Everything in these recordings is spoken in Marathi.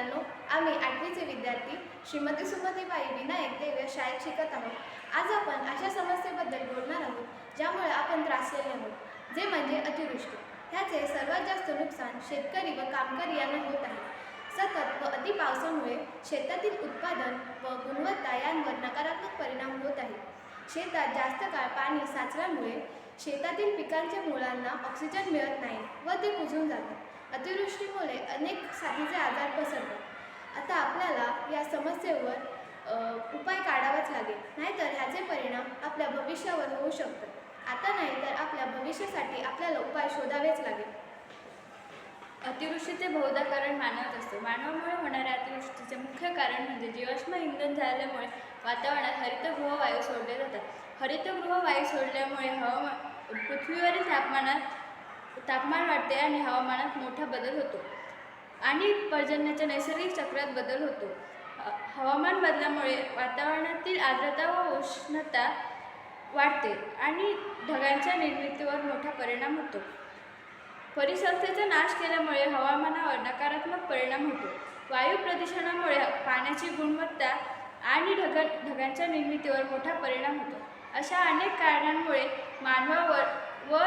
मुलांनो, आम्ही 8वीचे विद्यार्थी श्रीमती सुमतीबाई विनायक देव या शाळेत शिकत आहोत. आज आपण अशा समस्येबद्दल बोलणार आहोत ज्यामुळे आपण त्रासलेले आहोत, जे म्हणजे अतिवृष्टी. ह्याचे सर्वात जास्त नुकसान शेतकरी व कामगार यांना होत आहे. सतत व अति पावसामुळे शेतातील उत्पादन व गुणवत्ता यांवर नकारात्मक परिणाम होत आहे. शेतात जास्त काळ पाणी साचल्यामुळे शेतातील पिकांच्या मुळांना ऑक्सिजन मिळत नाही व ते कुजून जातात. अतिवृष्टीमुळे अनेक साथीचे आजार पसरतात. आता आपल्याला या समस्येवर उपाय काढावाच लागेल, नाहीतर ह्याचे परिणाम आपल्या भविष्यावर होऊ शकतात. आता नाही तर आपल्या भविष्यासाठी आपल्याला उपाय शोधावेच लागेल. अतिवृष्टीचे बहुधा कारण मानवच असतो. मानवामुळे होणाऱ्या अतिवृष्टीचे मुख्य कारण म्हणजे जीवाश्म इंधन झाल्यामुळे वातावरणात हरितगृह वायू सोडले जातात. हरितगृह वायू सोडल्यामुळे पृथ्वीवरील तापमान वाढते आणि हवामानात मोठा बदल होतो आणि पर्जन्याच्या नैसर्गिक चक्रात बदल होतो. हवामान बदलामुळे वातावरणातील आर्द्रता व उष्णता वाढते आणि ढगांच्या निर्मितीवर मोठा परिणाम होतो. परिसंस्थेचा नाश केल्यामुळे हवामानावर नकारात्मक परिणाम होतो. वायू प्रदूषणामुळे पाण्याची गुणवत्ता आणि ढगांच्या निर्मितीवर मोठा परिणाम होतो. अशा अनेक कारणांमुळे मानवावर व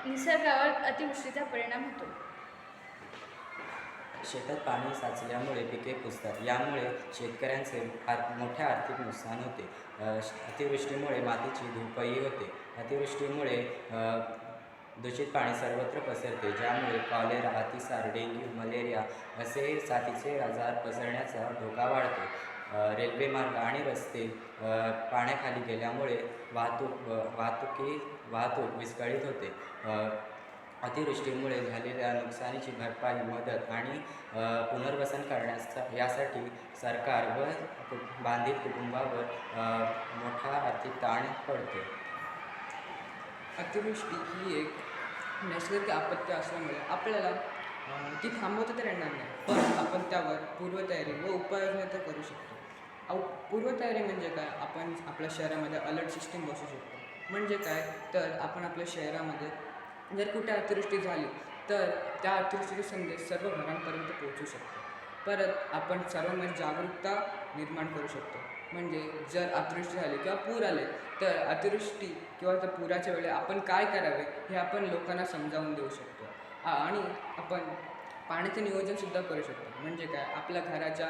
निसर्गावर अतिवृष्टीचा परिणाम होतो. शेतात पाणी साचल्यामुळे पिके कुजतात. यामुळे शेतकऱ्यांचे मोठे आर्थिक नुकसान होते. अतिवृष्टीमुळे मातीची धूपही होते. अतिवृष्टीमुळे दूषित पाणी सर्वत्र पसरते, ज्यामुळे कॉलेरा, अतिसार, डेंग्यू, मलेरिया असे साथीचे आजार पसरण्याचा धोका वाढतो. रेल्वेमार्ग आणि रस्ते पाण्याखाली गेल्यामुळे वाहतूक विस्कळीत होते. अतिवृष्टीमुळे झालेल्या नुकसानीची भरपाई, मदत आणि पुनर्वसन यासाठी सरकार व बाधित कुटुंबावर मोठा आर्थिक ताण पडतो. अतिवृष्टी ही एक नैसर्गिक आपत्ती असल्यामुळे आपल्याला ती थांबवता तर येणार नाही, पण आपण त्यावर पूर्वतयारी व उपाययोजना तर करू शकतो. पूर्वतयारी म्हणजे काय? आपण आपल्या शहरामध्ये अलर्ट सिस्टीम बसवू शकतो. म्हणजे काय तर आपण आपल्या शहरामध्ये जर कुठे अतिवृष्टी झाली तर त्या अतिवृष्टीचे संदेश सर्व घरांपर्यंत पोहोचू शकतो. परत आपण सर्वांमध्ये जागरूकता निर्माण करू शकतो. म्हणजे जर अतिवृष्टी झाली किंवा पूर आले तर अतिवृष्टी किंवा त्या पुराच्या वेळी आपण काय करावे हे आपण लोकांना समजावून देऊ शकतो. आणि आपण पाण्याचं नियोजनसुद्धा करू शकतो. म्हणजे काय, आपल्या घराच्या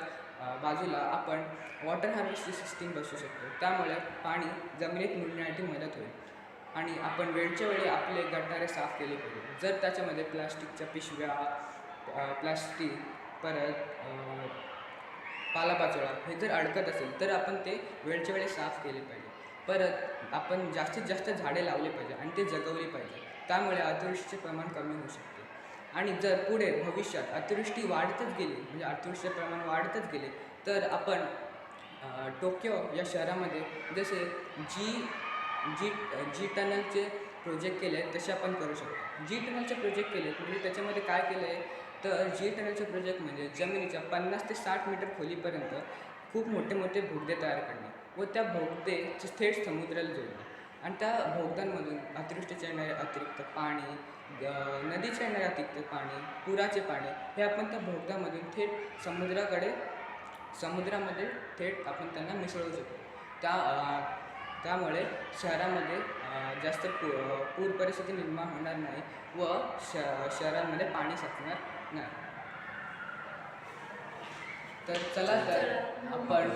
बाजूला आपण वॉटर हार्वेस्टिंग सिस्टीम बसवू शकतो. त्यामुळे पाणी जमिनीत मुरण्यासाठी मदत होईल. आणि आपण वेळच्या वेळी आपले गटारे साफ केले पाहिजे. जर त्याच्यामध्ये प्लास्टिकच्या पिशव्या, प्लास्टिक, परत पालापाचोळा हे जर अडकत असेल तर आपण ते वेळच्या वेळी साफ केले पाहिजे. परत आपण जास्तीत जास्त झाडे लावले पाहिजे आणि ते जगवली पाहिजे. त्यामुळे अतिवृष्टीचे प्रमाण कमी होऊ शकते. आणि जर पुढे भविष्यात अतिवृष्टी वाढतच गेली, म्हणजे अतिवृष्टीचे प्रमाण वाढतच गेले, तर आपण टोकियो या शहरामध्ये जसे जी टनलचे प्रोजेक्ट केले आहेत तसे आपण करू शकतो. जी टनलचे प्रोजेक्ट केले म्हणजे त्याच्यामध्ये काय केलं आहे तर जी टनलचे प्रोजेक्ट म्हणजे जमिनीच्या 50 ते 60 मीटर खोलीपर्यंत खूप मोठे मोठे बोगदे तयार करणे व त्या बोगदेचे थेट समुद्राला जोडणे. आणि त्या बोगद्यांमधून अतिवृष्टीचे येणारे अतिरिक्त पाणी, नदीचे येणारे अतिरिक्त पाणी, पुराचे पाणी हे आपण त्या बोगद्यामधून थेट समुद्रामध्ये थेट आपण त्यांना मिसळू शकतो. त्यामुळे शहरामध्ये जास्त पूर परिस्थिती निर्माण होणार नाही व शहरांमध्ये पाणी साचणार नाही. तर चला तर आपण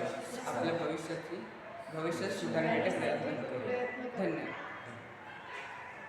आपल्या भविष्यात सुधारण्यासाठी प्रयत्न करू.